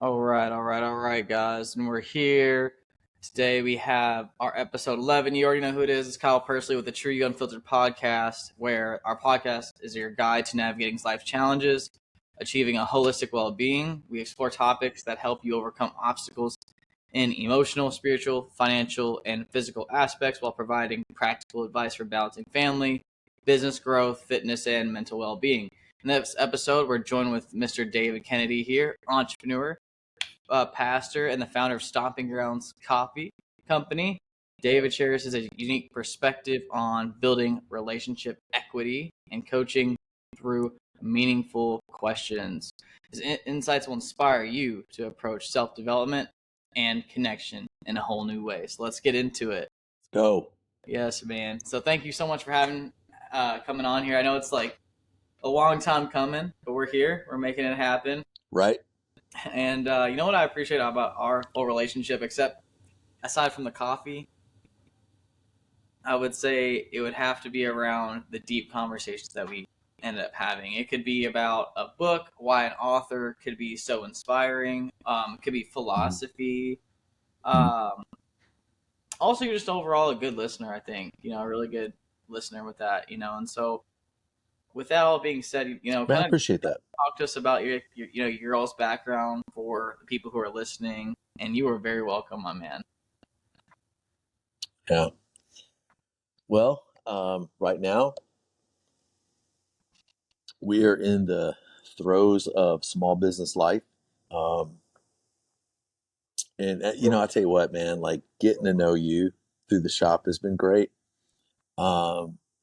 All right, guys. And we're here. Today we have our episode 11. You already know who it is. It's Kyle Pursley with the TruYou Unfiltered podcast, where our podcast is your guide to navigating life's challenges, achieving a holistic well-being. We explore topics that help you overcome obstacles in emotional, spiritual, financial, and physical aspects while providing practical advice for balancing family, business growth, fitness, and mental well-being. In this episode, we're joined with Mr. David Kennedy here, entrepreneur, pastor, and the founder of Stomping Grounds Coffee Company. David shares his unique perspective on building relationship equity and coaching through meaningful questions. His insights will inspire you to approach self-development and connection in a whole new way. So let's get into it. Let's go. Yes, man. So thank you so much for coming on here. I know it's like a long time coming, but we're here. We're making it happen. Right. And you know what I appreciate about our whole relationship, except aside from the coffee, I would say it would have to be around the deep conversations that we ended up having. It could be about a book, why an author could be so inspiring. It could be philosophy. Also, you're just overall a good listener, I think. You know, a really good listener with that, you know. And so with that all being said, you know, I appreciate that. Talk to us about your all's background for the people who are listening, and you are very welcome, my man. Yeah. Well, right now we are in the throes of small business life. And you know, I tell you what, man, like getting to know you through the shop has been great.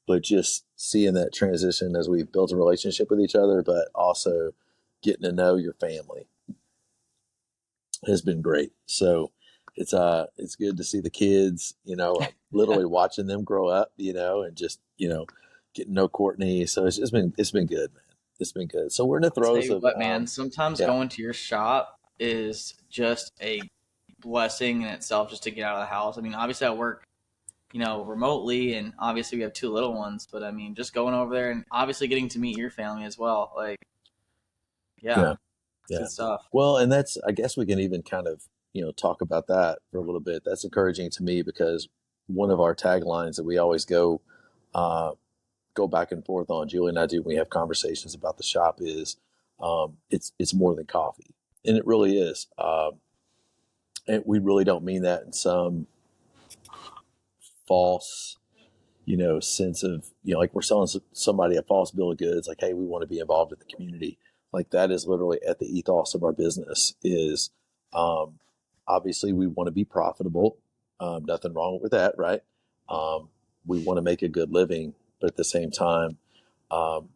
But just seeing that transition as we've built a relationship with each other, but also getting to know your family has been great. So it's good to see the kids, you know, literally watching them grow up, you know, and just, you know, getting to know Courtney. So it's been good, man. It's been good. So we're in the throes of what, man, sometimes going to your shop is just a blessing in itself, just to get out of the house. I mean, obviously I work, you know, remotely, and obviously we have two little ones, but I mean, just going over there and obviously getting to meet your family as well. Like, yeah. Good stuff. Well, and that's, I guess we can even kind of, you know, talk about that for a little bit. That's encouraging to me because one of our taglines that we always go back and forth on, Julie and I do, when we have conversations about the shop is, it's more than coffee. And it really is. And we really don't mean that in some false, you know, sense of, you know, like we're selling somebody a false bill of goods, like, hey, we want to be involved in the community. Like that is literally at the ethos of our business is, obviously we want to be profitable. Nothing wrong with that. Right. We want to make a good living, but at the same time,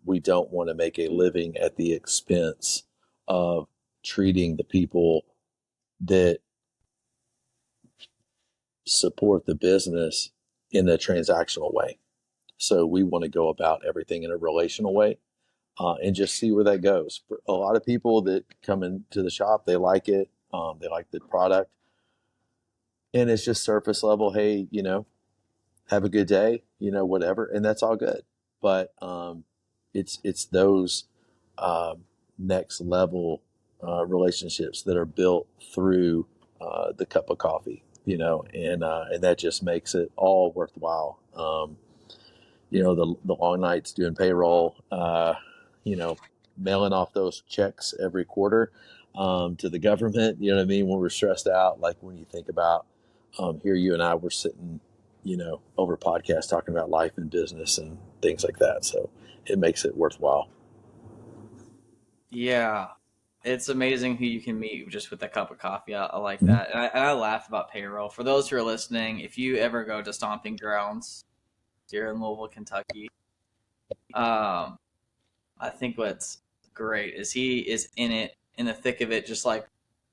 we don't want to make a living at the expense of treating the people that support the business in a transactional way. So we want to go about everything in a relational way, and just see where that goes. For a lot of people that come into the shop, they like it. They like the product, and it's just surface level. Hey, you know, have a good day, you know, whatever. And that's all good. But, it's those, next level, relationships that are built through, the cup of coffee, you know, and that just makes it all worthwhile. You know, the long nights doing payroll, you know, mailing off those checks every quarter, to the government, you know what I mean? When we're stressed out, like when you think about, here you and I were sitting, you know, over a podcast talking about life and business and things like that. So it makes it worthwhile. Yeah. It's amazing who you can meet just with a cup of coffee. I like that. And I laugh about payroll. For those who are listening, if you ever go to Stomping Grounds here in Louisville, Kentucky, I think what's great is he is in the thick of it, just like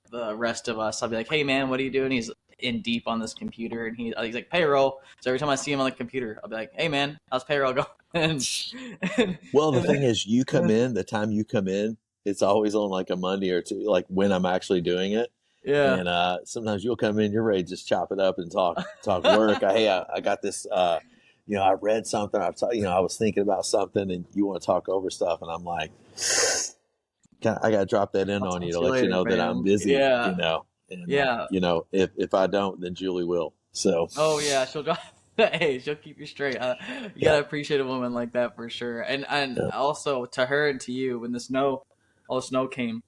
the rest of us. I'll be like, hey, man, what are you doing? He's in deep on this computer, and he's like, payroll. So every time I see him on the computer, I'll be like, hey, man, how's payroll going? Well, the thing is, the time you come in, it's always on like a Monday or two, like when I'm actually doing it. Yeah. And sometimes you'll come in, you're ready to just chop it up and talk work. I got this, you know, I read something, you know, I was thinking about something and you want to talk over stuff. And I'm like, I got to drop that in I'll on talk you to to you let you later, know that I'm fam. busy, Yeah. and Yeah. if I don't, then Julie will. So Oh yeah, she'll drop. Hey, she'll keep you straight. You yeah, gotta appreciate a woman like that for sure. And yeah. also to her and to you, when all the snow came,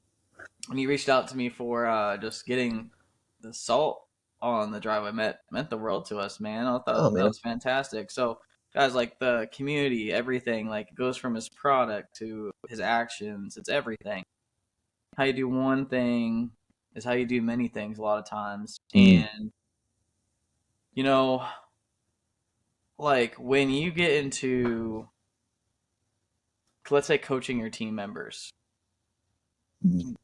when you reached out to me for just getting the salt on the driveway, meant the world to us, man. I Oh thought that man. was fantastic. So guys, like the community, everything, like it goes from his product to his actions. It's everything. How you do one thing is how you do many things a lot of times, Mm, and you know like when you get into, let's say, coaching your team members, mm.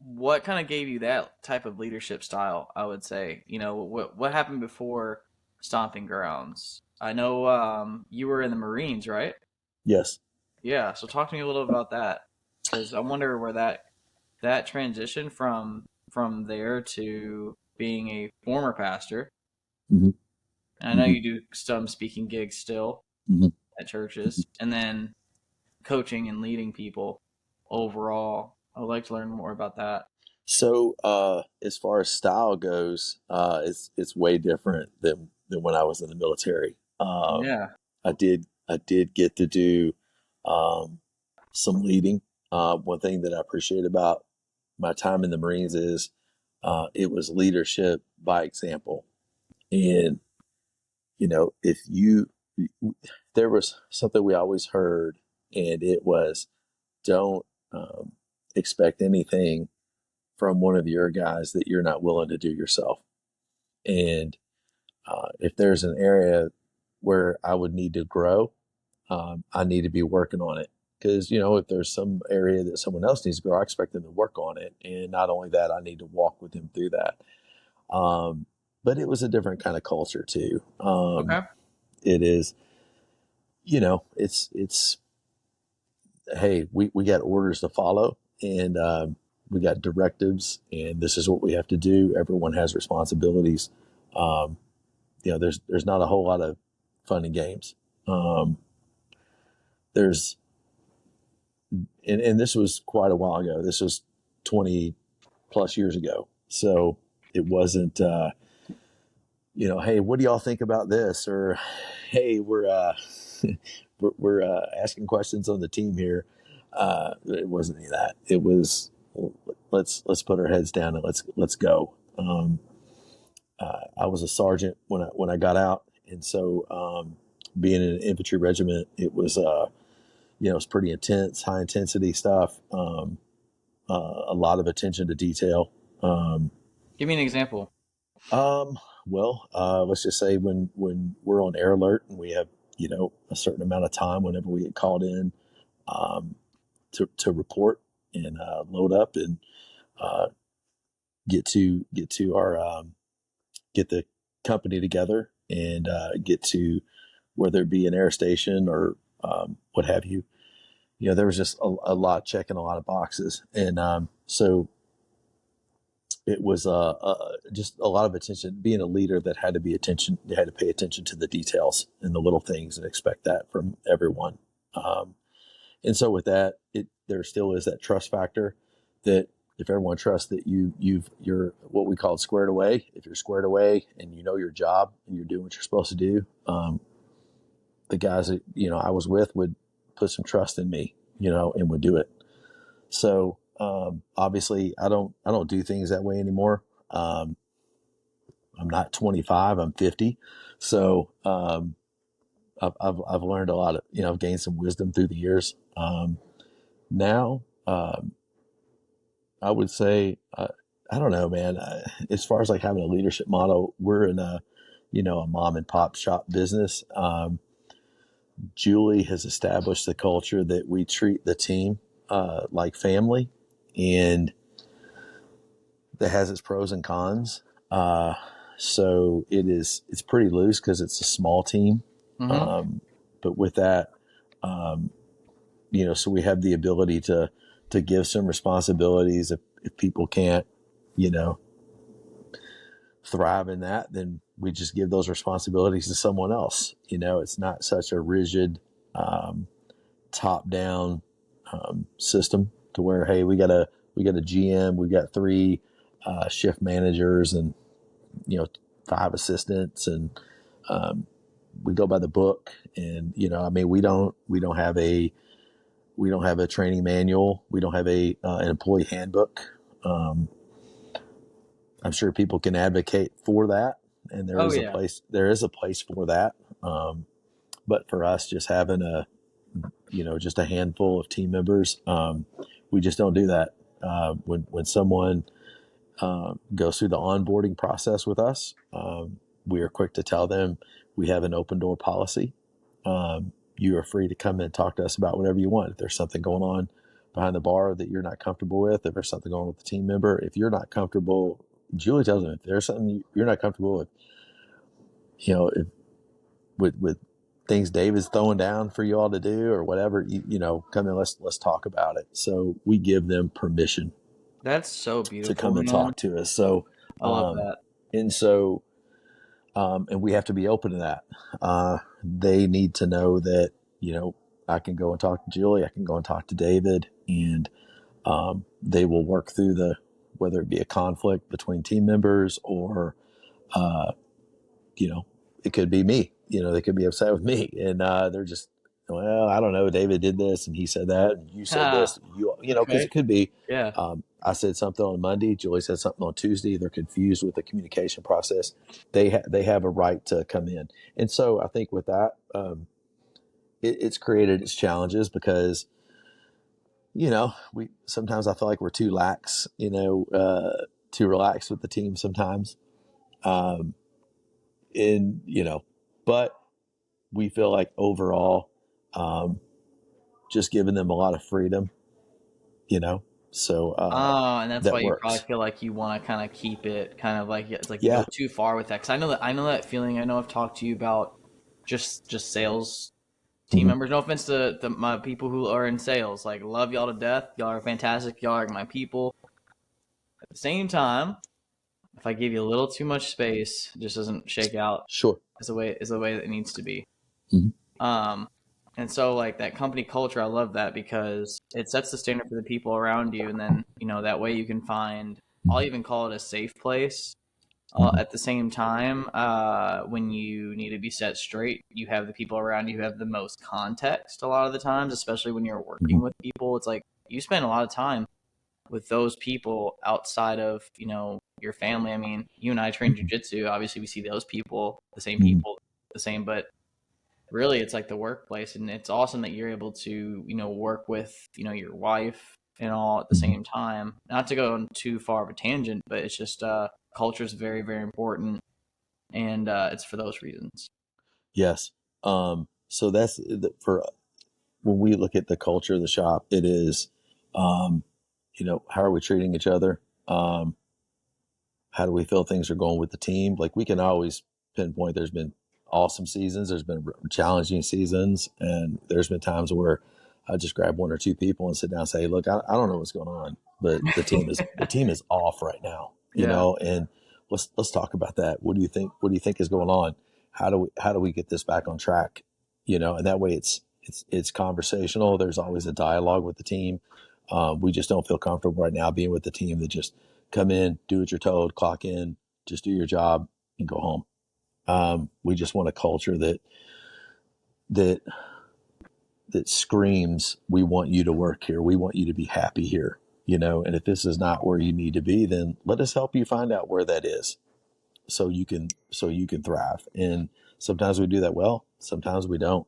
what kind of gave you that type of leadership style? I would say, what happened before stomping grounds? I know you were in the Marines, right? Yes. Yeah, so talk to me a little about that, because I wonder where that transition from there to being a former pastor. Hmm. And I know Hmm. you do some speaking gigs still Hmm. at churches, and then coaching and leading people overall. I would like to learn more about that. So as far as style goes, it's way different than when I was in the military. Yeah. I did get to do um, some leading. One thing that I appreciate about my time in the Marines is it was leadership by example. And if you there was something we always heard, and it was don't um, expect anything from one of your guys that you're not willing to do yourself. And if there's an area where I would need to grow, I need to be working on it. Because, if there's some area that someone else needs to grow, I expect them to work on it. And not only that, I need to walk with them through that. But it was a different kind of culture too. Okay. It is, it's, hey, we got orders to follow, and we got directives, and this is what we have to do. Everyone has responsibilities. Um, there's not a whole lot of fun and games. Um, there's and this was quite a while ago. This was 20 plus years ago. So it wasn't hey, what do y'all think about this? Or hey, we're asking questions on the team here. It wasn't any of that. It was let's put our heads down and let's go. I was a sergeant when I got out, and so being in an infantry regiment, it was it's pretty intense, high intensity stuff. A lot of attention to detail. Um, Give me an example. let's just say when we're on air alert and we have a certain amount of time whenever we get called in um, to report and load up and uh, get to our get the company together and get to whether it be an air station or what have you. There was just a lot checking a lot of boxes, and so it was just a lot of attention. Being a leader that had to be attention, they had to pay attention to the details and the little things, and expect that from everyone. Um, and so with that, there still is that trust factor that if everyone trusts that you're what we call squared away. If you're squared away and you know your job and you're doing what you're supposed to do, the guys that I was with would put some trust in me, and would do it. So obviously, I don't do things that way anymore. I'm not 25; I'm 50. So I've learned a lot of I've gained some wisdom through the years. Now I would say I don't know, man. As far as like having a leadership model, we're in a mom and pop shop business. Julie has established the culture that we treat the team like family, and that has its pros and cons. So it's pretty loose because it's a small team. Mm-hmm. Um, but with that, um, so we have the ability to give some responsibilities. If people can't, you know, thrive in that, then we just give those responsibilities to someone else. It's not such a rigid, top down system. to where, hey, we got a GM, we got 3 shift managers, and 5 assistants, and we go by the book. And I mean, we don't have a training manual, we don't have an employee handbook. I'm sure people can advocate for that, and there is a place for that. But for us, just having just a handful of team members, we just don't do that. When someone goes through the onboarding process with us, we are quick to tell them we have an open door policy. You are free to come and talk to us about whatever you want. If there's something going on behind the bar that you're not comfortable with, if there's something going on with the team member, if you're not comfortable, Julie tells them, if there's something you're not comfortable with, if with things David's throwing down for you all to do or whatever, come in, let's talk about it. So we give them permission. That's so beautiful to come and talk to us. So I love that. And so, and we have to be open to that. They need to know that, I can go and talk to Julie, I can go and talk to David, and they will work through whether it be a conflict between team members or, it could be me. They could be upset with me, and they're just, well, I don't know, David did this and he said that and you said this, because it could be, I said something on Monday, Julie said something on Tuesday. They're confused with the communication process. They have a right to come in. And so I think with that, it's created its challenges because, sometimes I feel like we're too lax, too relaxed with the team sometimes. But we feel like overall, just giving them a lot of freedom, so and that's why you works. probably feel like you want to kind of keep it kind of like it's like you go too far with that, because I know that feeling. I know I've talked to you about just sales team members. No offense to my people who are in sales, like, love y'all to death. Y'all are fantastic. Y'all are my people. At the same time, if I give you a little too much space, it just doesn't shake out. Sure, is the way that it needs to be. Mm-hmm. And so, like, that company culture, I love that because it sets the standard for the people around you, and then that way you can find. I'll even call it a safe place. At the same time, when you need to be set straight, you have the people around you who have the most context a lot of the times, especially when you're working with people. It's like you spend a lot of time with those people outside of, your family. I mean, you and I train jiu-jitsu. Obviously, we see those people, the same people, but really it's like the workplace. And it's awesome that you're able to, work with, your wife and all at the same time. Not to go on too far of a tangent, but it's just culture is very, very important, and it's for those reasons. Yes. So that's for when we look at the culture of the shop, it is, how are we treating each other? How do we feel things are going with the team? Like, we can always pinpoint there's been awesome seasons, there's been challenging seasons, and there's been times where I just grab 1 or 2 people and sit down and say, look, I don't know what's going on, but the team is off right now, and let's talk about that. What do you think is going on? How do we get this back on track? And that way it's conversational. There's always a dialogue with the team. We just don't feel comfortable right now being with the team that just come in, do what you're told, clock in, just do your job and go home. We just want a culture that screams, we want you to work here. We want you to be happy here, and if this is not where you need to be, then let us help you find out where that is so you can thrive. And sometimes we do that well, sometimes we don't.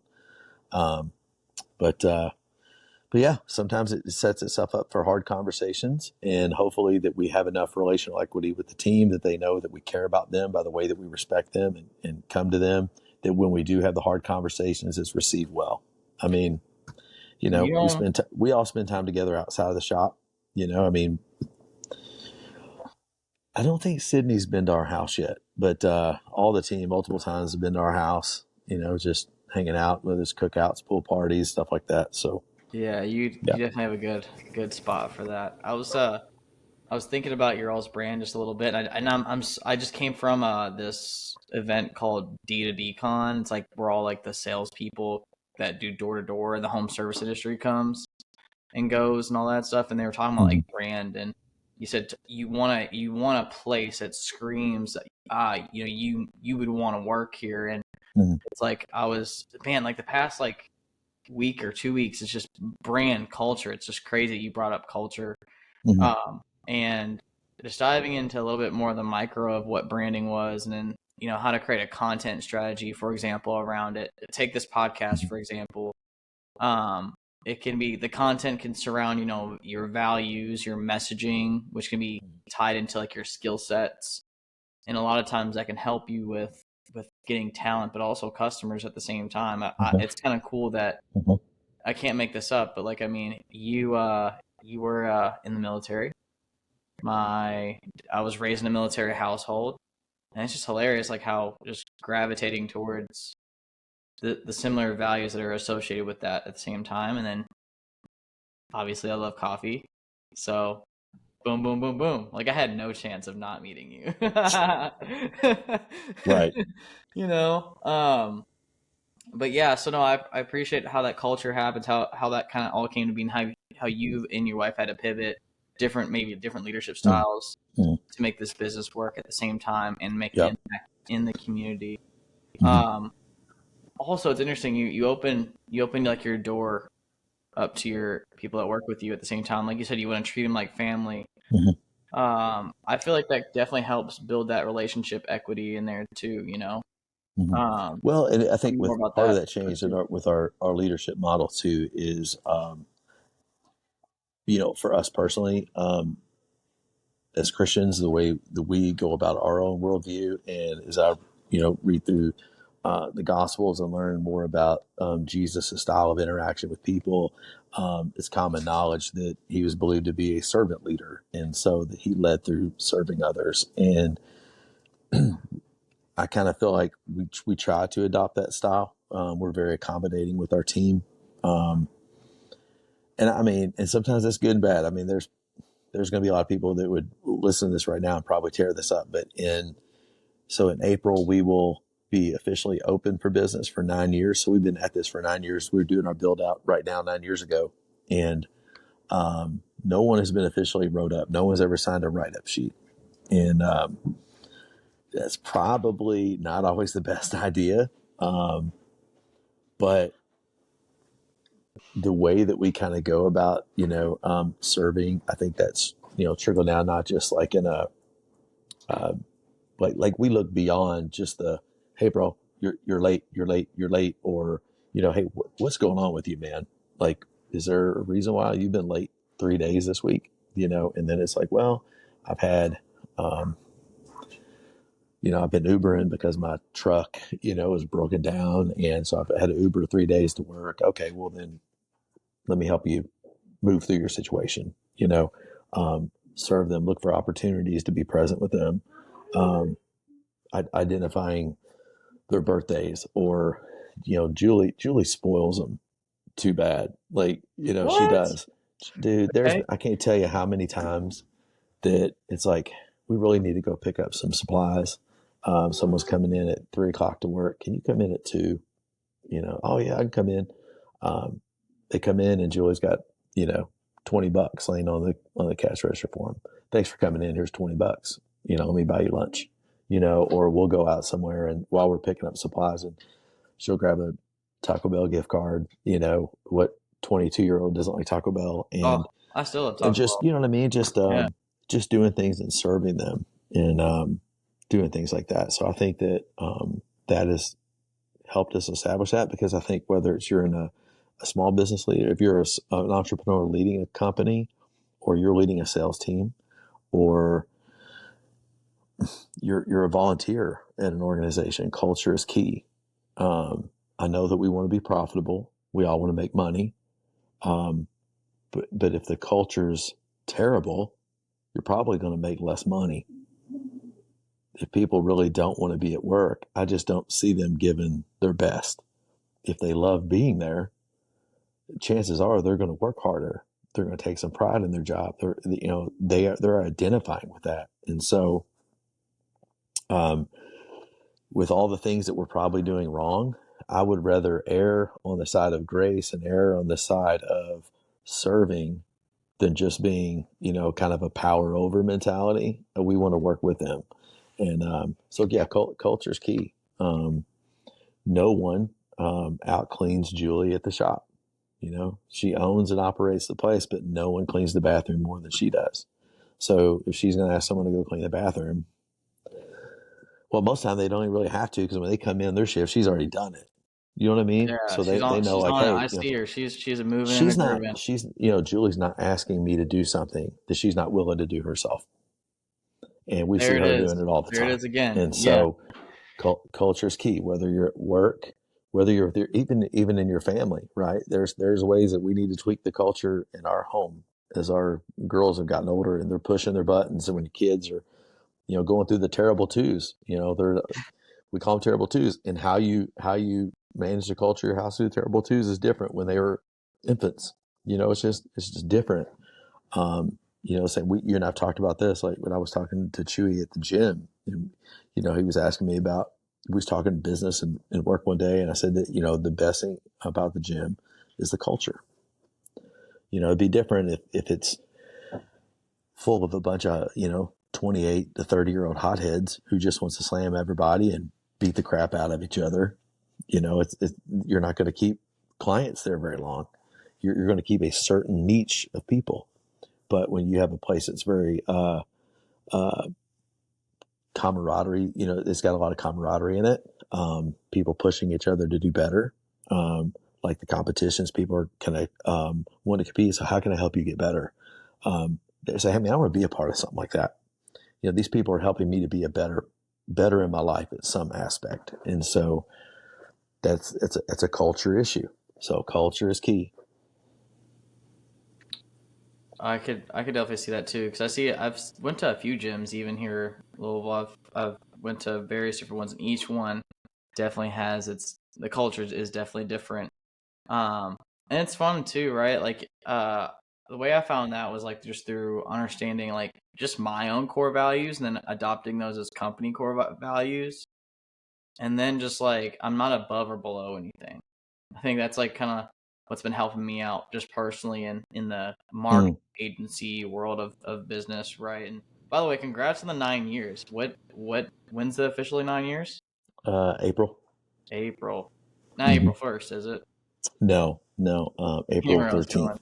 But yeah, sometimes it sets itself up for hard conversations, and hopefully that we have enough relational equity with the team that they know that we care about them by the way that we respect them and come to them, that when we do have the hard conversations, it's received well. I mean, we all spend time together outside of the shop. I mean, I don't think Sydney's been to our house yet, but all the team multiple times have been to our house, just hanging out, whether it's cookouts, pool parties, stuff like that. So yeah, you definitely have a good spot for that. I was thinking about your all's brand just a little bit, and I just came from this event called D2D Con. It's like where all like the salespeople that do door to door in the home service industry comes. and goes and all that stuff, and they were talking about Mm-hmm. like brand, and you said you want a place that screams, you would want to work here, and Mm-hmm. it's like like the past like week or 2 weeks, it's just brand culture. It's just crazy. You brought up culture, Mm-hmm. and just diving into a little bit more of the micro of what branding was, and then how to create a content strategy, for example, around it. Take this podcast, for example. It can be the content can surround your values, your messaging, which can be tied into like your skill sets, and a lot of times that can help you with getting talent, but also customers at the same time. It's kind of cool that Mm-hmm. I can't make this up, but like you were in the military. I was raised in a military household, and it's just hilarious, like how just gravitating towards the similar values that are associated with that at the same time. And then obviously I love coffee, so boom, boom, boom, boom. Like I had no chance of not meeting you. Right. you know, um, but yeah, so no, I appreciate how that culture happens, how that kind of all came to be, and how you and your wife had to pivot maybe different leadership styles Mm-hmm. to make this business work at the same time and make an Yep. impact in the community. Mm-hmm. Also, it's interesting you open like your door up to your people that work with you at the same time. Like you said, you want to treat them like family. Mm-hmm. I feel like that definitely helps build that relationship equity in there too. Mm-hmm. Um, Well, and I tell think me more with about part of that. that change with our leadership model too is, for us personally, as Christians, the way that we go about our own worldview, and as I, read through the Gospels and learn more about Jesus' style of interaction with people, it's common knowledge that he was believed to be a servant leader, and so that he led through serving others. And I kind of feel like we try to adopt that style. We're very accommodating with our team, um, and I mean, and sometimes that's good and bad. I mean, there's going to be a lot of people that would listen to this right now and probably tear this up. But in April, we will be officially open for business for 9 years. So we've been at this for 9 years. We're doing our build out right now 9 years ago. And no one has been officially wrote up. No one's ever signed a write up sheet. And that's probably not always the best idea. But the way that we kind of go about, serving, I think that's, trickle down, not just like in a, like we look beyond just the, hey bro, you're late, or hey, what's going on with you, man? Like, is there a reason why you've been late 3 days this week? And then it's like, well, I've had I've been Ubering because my truck was broken down, and so I've had to Uber 3 days to work. Okay, well then let me help you move through your situation. Serve them, look for opportunities to be present with them, identifying their birthdays, or Julie spoils them too bad. Like she What? does, dude. Okay. I can't tell you how many times that it's like, we really need to go pick up some supplies. Someone's coming in at 3 o'clock to work. Can you come in at 2? Oh yeah, I can come in. They come in and Julie's got $20 laying on the cash register for them. Thanks for coming in. Here's $20. Let me buy you lunch. Or we'll go out somewhere, and while we're picking up supplies, and she'll grab a Taco Bell gift card. What 22-year-old doesn't like Taco Bell? Oh, And I still love Taco just, Bell. what I mean? Yeah. Just doing things and serving them, and doing things like that. So I think that that has helped us establish that, because I think whether it's you're in a small business leader, if you're an entrepreneur leading a company, or you're leading a sales team, or you're a volunteer at an organization, culture is key. I know that we want to be profitable. We all want to make money. But if the culture's terrible, you're probably going to make less money. If people really don't want to be at work, I just don't see them giving their best. If they love being there, chances are they're going to work harder. They're going to take some pride in their job. They're identifying with that. And so, with all the things that we're probably doing wrong, I would rather err on the side of grace and err on the side of serving than just being, kind of a power over mentality. And we want to work with them. And so, yeah, culture is key. No one out cleans Julie at the shop. She owns and operates the place, but no one cleans the bathroom more than she does. So if she's going to ask someone to go clean the bathroom, well, most of the time they don't even really have to, because when they come in their shift, she's already done it. You know what I mean? Yeah, So they know, She's like, on it. hey, I see her. She's moving and she's a not, grooving. Julie's not asking me to do something that she's not willing to do herself. And we see There it her is. doing it all the There it time. is again. And Yeah. so culture is key, whether you're at work, whether you're even in your family, right? There's ways that we need to tweak the culture in our home as our girls have gotten older and they're pushing their buttons. And when your kids are, going through the terrible twos, we call them terrible twos, and how you manage the culture of your house through the terrible twos is different when they were infants. It's just different. Saying you and I've talked about this, like when I was talking to Chewy at the gym, and, he was asking me about, we was talking business and work one day. And I said that, the best thing about the gym is the culture. It'd be different if it's full of a bunch of, 28 to 30-year-old hotheads who just wants to slam everybody and beat the crap out of each other. You're not going to keep clients there very long. You're going to keep a certain niche of people. But when you have a place that's very camaraderie, it's got a lot of camaraderie in it. People pushing each other to do better. Like the competitions, people are kind of want to compete. So how can I help you get better? They say, hey man, I want to be a part of something like that. These people are helping me to be better in my life at some aspect. And so it's a culture issue. So culture is key. I could definitely see that too, because I've went to a few gyms even here in Louisville. I've went to various different ones, and each one definitely has the culture is definitely different. And it's fun too, right? Like the way I found that was like just through understanding like just my own core values and then adopting those as company core values, and then just like I'm not above or below anything. I think that's like kind of what's been helping me out just personally in the marketing agency world of business, right? And by the way, congrats on the 9 years. When's the officially 9 years? April. April. Not Mm-hmm. April 1st, is it? No, April Where I was 13th. going.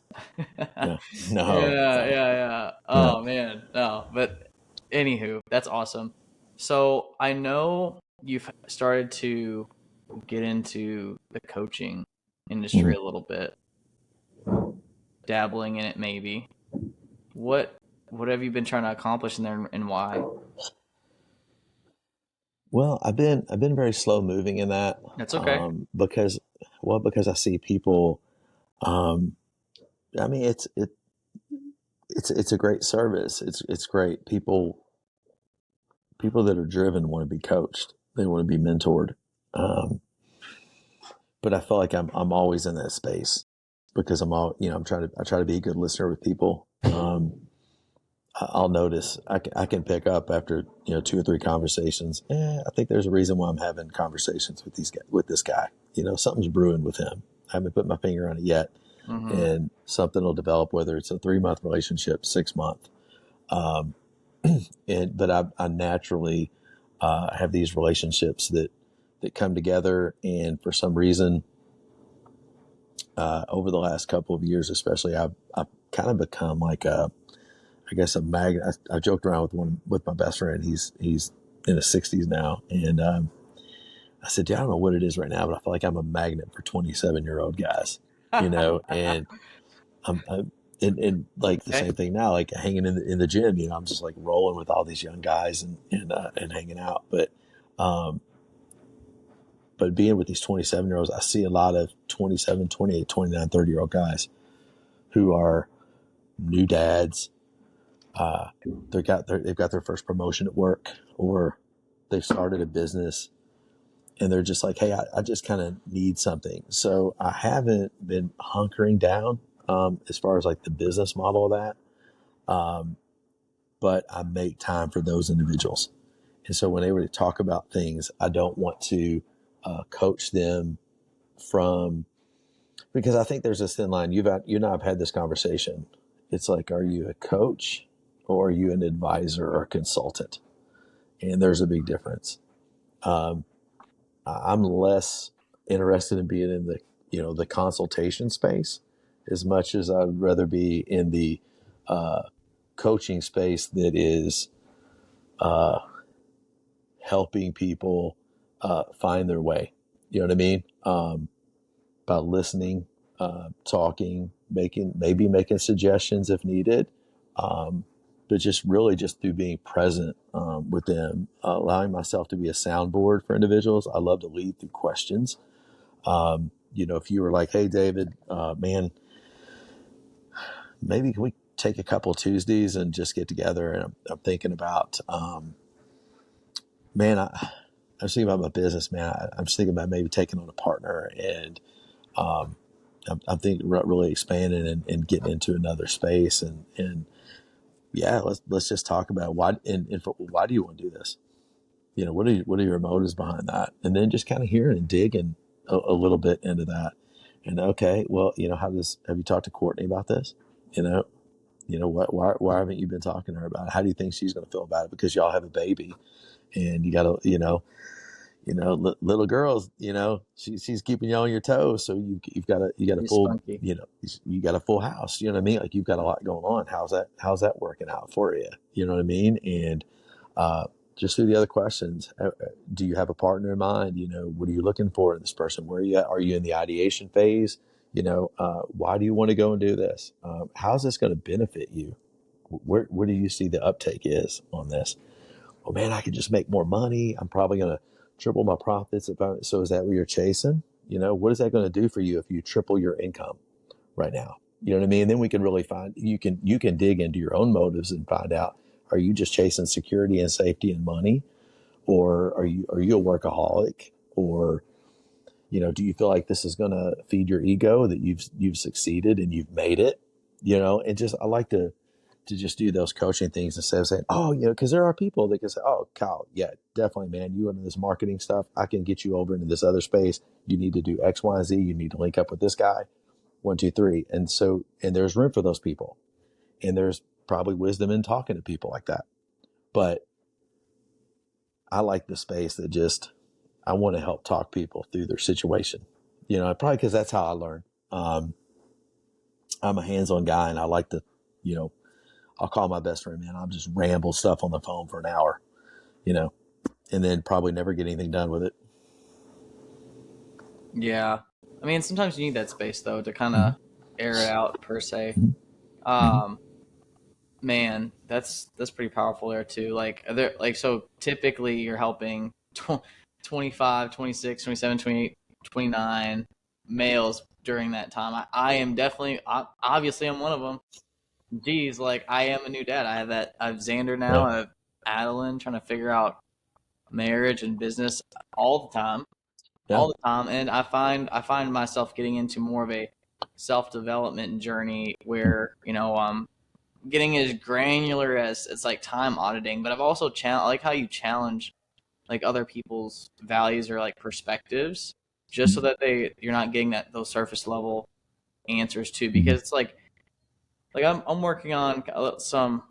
Yeah, no. Yeah. Oh man, no. But anywho, that's awesome. So I know you've started to get into the coaching industry a little bit, dabbling in it maybe. What have you been trying to accomplish in there, and why? Well, I've been very slow moving in that, That's okay. because I see people. I mean, it's a great service. It's great. People that are driven want to be coached. They want to be mentored. But I feel like I'm always in that space because I try to be a good listener with people. I'll notice I can pick up after 2 or 3 conversations. I think there's a reason why I'm having conversations with this guy. Something's brewing with him. I haven't put my finger on it yet, and something will develop. Whether it's a 3-month relationship, 6-month, but I naturally have these relationships that come together, and for some reason, over the last couple of years, especially, I've kind of become like I guess a magnet. I joked around with my best friend. He's in his 60s now, and I said, "Yeah, I don't know what it is right now, but I feel like I'm a magnet for 27-year-old guys." And and like the Okay. same thing now, like hanging in the gym. I'm just like rolling with all these young guys and hanging out. But being with these 27-year-olds, I see a lot of 27, 28, 29, 30-year-old guys who are new dads. They've got their first promotion at work, or they've started a business, and they're just like, hey, I just kind of need something. So I haven't been hunkering down as far as like the business model of that. But I make time for those individuals. And so when they were to talk about things, I don't want to coach them from Because I think there's this thin line. You and I have had this conversation. It's like, are you a coach or are you an advisor or a consultant? And there's a big difference. Um, I'm less interested in being in the consultation space as much as I'd rather be in the coaching space that is uh, helping people find their way. You know what I mean? By listening, talking, making suggestions if needed, but just really just through being present with them, allowing myself to be a soundboard for individuals. I love to lead through questions. If you were like, "Hey, David, man, maybe can we take a couple Tuesdays and just get together?" And I'm thinking about, man, I'm thinking about my business, man. I'm just thinking about maybe taking on a partner, and I'm thinking about really expanding and getting into another space, and yeah, let's just talk about why why do you want to do this? What are your motives behind that? And then just kind of hearing and digging a little bit into that. And okay, well, have you talked to Courtney about this? Why haven't you been talking to her about it? How do you think she's going to feel about it? Because y'all have a baby, and you got to, little girls, she's keeping you on your toes. So you've got a He's full, spunky. you got a full house. You know what I mean? Like you've got a lot going on. How's that working out for you? You know what I mean? And just through the other questions, do you have a partner in mind? What are you looking for in this person? Where are you at? Are you in the ideation phase? Why do you want to go and do this? How's this going to benefit you? Where do you see the uptake is on this? Oh man, I could just make more money. I'm probably going to triple my profits. So is that what you're chasing? What is that going to do for you if you triple your income right now? You know what I mean? And then we can really you can dig into your own motives and find out, are you just chasing security and safety and money? Or are you a workaholic? Or, do you feel like this is going to feed your ego that you've succeeded and you've made it? And just, I like to just do those coaching things instead of saying, oh, because there are people that can say, oh, Kyle, yeah, definitely, man, you into this marketing stuff, I can get you over into this other space. You need to do X, Y, and Z. You need to link up with this guy, 1, 2, 3. And there's room for those people. And there's probably wisdom in talking to people like that. But I like the space that just, I want to help talk people through their situation. Probably because that's how I learn. I'm a hands-on guy, and I like to, I'll call my best friend, man. I'll just ramble stuff on the phone for an hour, and then probably never get anything done with it. Yeah. I mean, sometimes you need that space though to kind of air it out per se. Mm-hmm. Um, Man, that's pretty powerful there too. So typically you're helping 25, 26, 27, 28, 29 males during that time. I am definitely, obviously I'm one of them. Geez, like I am a new dad. I have Xander now. Yeah. I have Adeline, trying to figure out marriage and business all the time, Yeah. And I find myself getting into more of a self-development journey where, getting as granular as it's like time auditing, but I've also I like how you challenge like other people's values or like perspectives just so that you're not getting those surface level answers too, because it's like I'm working on some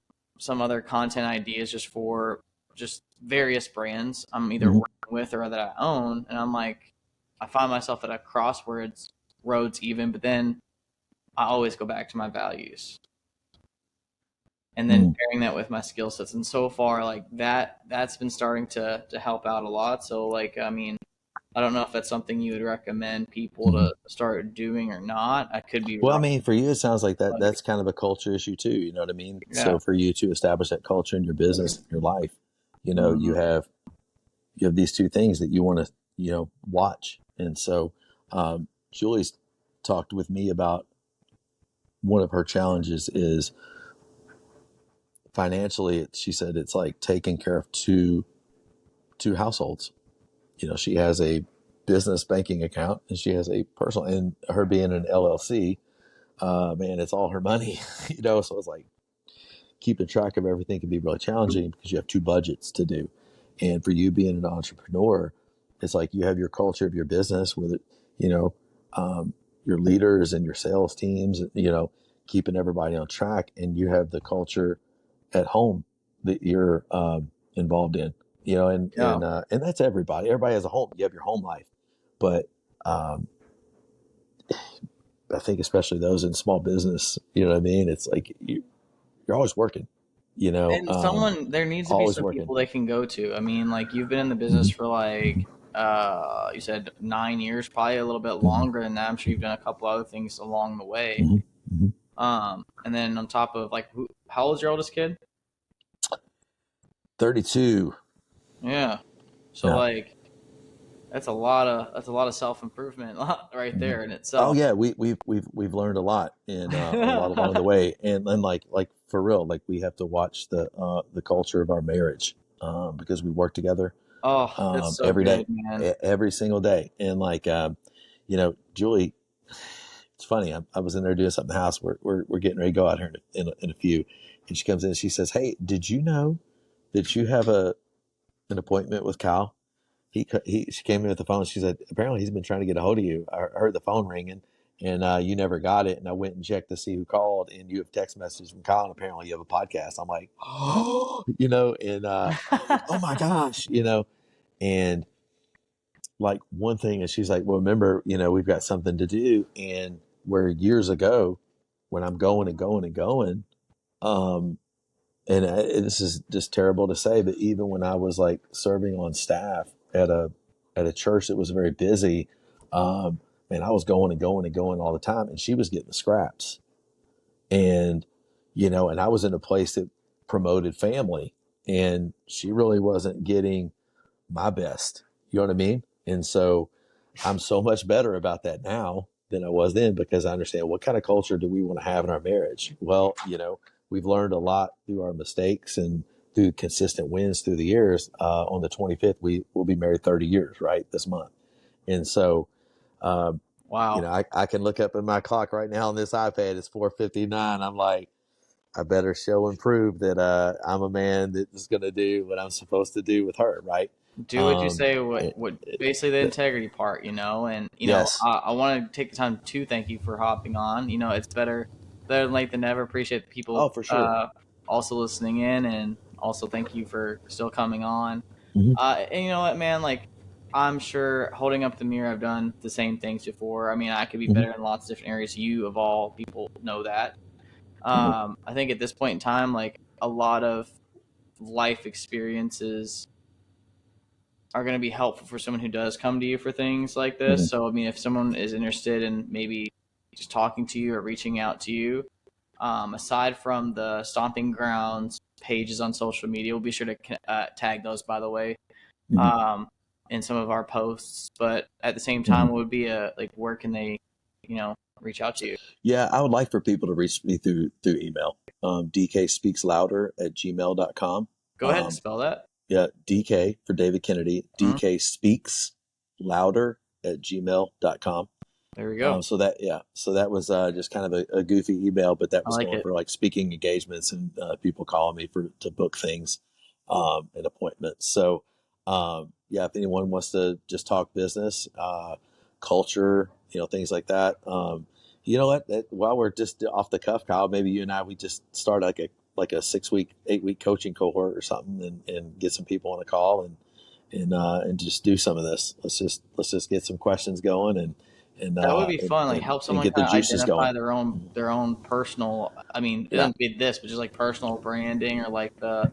other content ideas just for just various brands I'm either Mm-hmm. working with or that I own, and I'm like, I find myself at a crossroads roads even, but then I always go back to my values and then pairing that with my skill sets. And so far, like that's been starting to help out a lot. So like, I mean, I don't know if that's something you would recommend people to start doing or not. I could be Well, I wrong. mean, for you, it sounds like But that's kind of a culture issue too. You know what I mean? yeah. So for you to establish that culture in your business, in your life, you have these two things that you want to, watch. And so, Julie's talked with me about one of her challenges is financially. She said it's like taking care of two households. She has a business banking account and she has a personal, and her being an LLC, man, it's all her money, so it's like keeping track of everything can be really challenging because you have two budgets to do. And for you being an entrepreneur, it's like you have your culture of your business with it, your leaders and your sales teams, keeping everybody on track, and you have the culture at home that you're involved in, Yeah. and that's everybody. Everybody has a home. You have your home life, but um, I think especially those in small business, you know what I mean? It's like you're always working, And there needs to be always some working. people they can go to. I mean, like you've been in the business Mm-hmm. for like, you said 9 years, probably a little bit Mm-hmm. longer than that. I'm sure you've done a couple other things along the way. Mm-hmm. Mm-hmm. And then on top of like, how old's your oldest kid? 32. Yeah. So Yeah. like, that's a lot of self improvement right Mm-hmm. there in Oh itself. yeah, we've learned a lot, and a lot along the way, and then like for real, like we have to watch the culture of our marriage, because we work together Oh, it's so every day, good, man. every single day, and like Julie, it's funny. I was in there doing something in the house. We're getting ready to go out here in a few, and she comes in and she says, "Hey, did you know that you have an appointment with Kyle?" She came in with the phone. She said, apparently he's been trying to get a hold of you. I heard the phone ringing, and you never got it. And I went and checked to see who called, and you have text messages from Kyle, and apparently you have a podcast. I'm like, oh, and like, oh my gosh, and like one thing is she's like, well, remember, we've got something to do. And where years ago, when I'm going and going and going, um, and this is just terrible to say, but even when I was like serving on staff at a church that was very busy, man, I was going and going and going all the time, and she was getting the scraps, and and I was in a place that promoted family, and she really wasn't getting my best. You know what I mean? And so I'm so much better about that now than I was then, because I understand what kind of culture do we want to have in our marriage. Well, we've learned a lot through our mistakes and through consistent wins through the years. On the 25th, we will be married 30 years, right, this month. And so, um, Wow. I can look up at my clock right now on this iPad. It's 4:59. I'm like, I better show and prove that I'm a man that is going to do what I'm supposed to do with her, right? Do what you say, It, what basically the integrity part, and yes. I want to take the time to thank you for hopping on. It's better than late than never. Appreciate the Oh, people for sure. also listening in, and also thank you for still coming on. Mm-hmm. And you know what, man, like I'm sure holding up the mirror, I've done the same things before. I mean, I could be Mm-hmm. better in lots of different areas. You of all people know that. Mm-hmm. I think at this point in time, like a lot of life experiences are going to be helpful for someone who does come to you for things like Mm-hmm. this. So, I mean, if someone is interested in maybe just talking to you or reaching out to you, aside from the Stomping Grounds pages on social media, we'll be sure to tag those, by the way, Mm-hmm. in some of our posts. But at the same Mm-hmm. time, it would be where can they, reach out to you? Yeah, I would like for people to reach me through email. dkspeakslouder@gmail.com. Go ahead and spell that. Yeah, DK for David Kennedy. Mhm. DK speaks louder@gmail.com. There we go. So that was just kind of a goofy email, but that I was like going it. for like speaking engagements and people calling me to book things and appointments. So yeah, if anyone wants to just talk business, culture, things like that. You know what? While we're just off the cuff, Kyle, maybe you and I we just start like a 6-week, 8-week coaching cohort or something, and get some people on a call and just do some of this. Let's just get some questions going and That would uh, be and, fun. Like and, help and someone get the kind of juices identify going. their own personal. I mean, it Yeah. doesn't be this, but just like personal branding or like the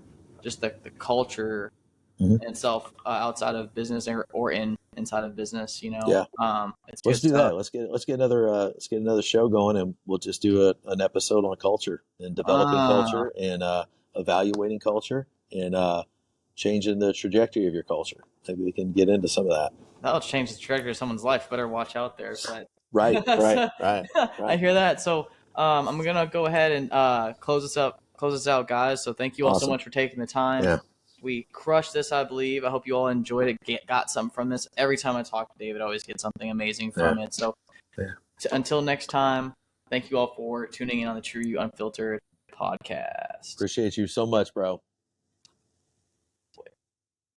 culture Hmm. in itself outside of business or inside of business. Yeah. It's Let's good do stuff. that. Let's get another show going, and we'll just do an episode on culture and developing Uh, culture and evaluating culture and changing the trajectory of your culture. Maybe we can get into some of that. that'll change the trajectory of someone's life. Better watch out there. But Right. Right. so, Right. I Right. hear that. So I'm gonna go ahead and close this up. Close this out, guys. So thank you all so Awesome. much for taking the time. Yeah. We crushed this, I believe. I hope you all enjoyed it. Got something from this. Every time I talk to David, I always get something amazing Yeah. from it. So Yeah. until next time, thank you all for tuning in on the TruYou Unfiltered podcast. Appreciate you so much, bro.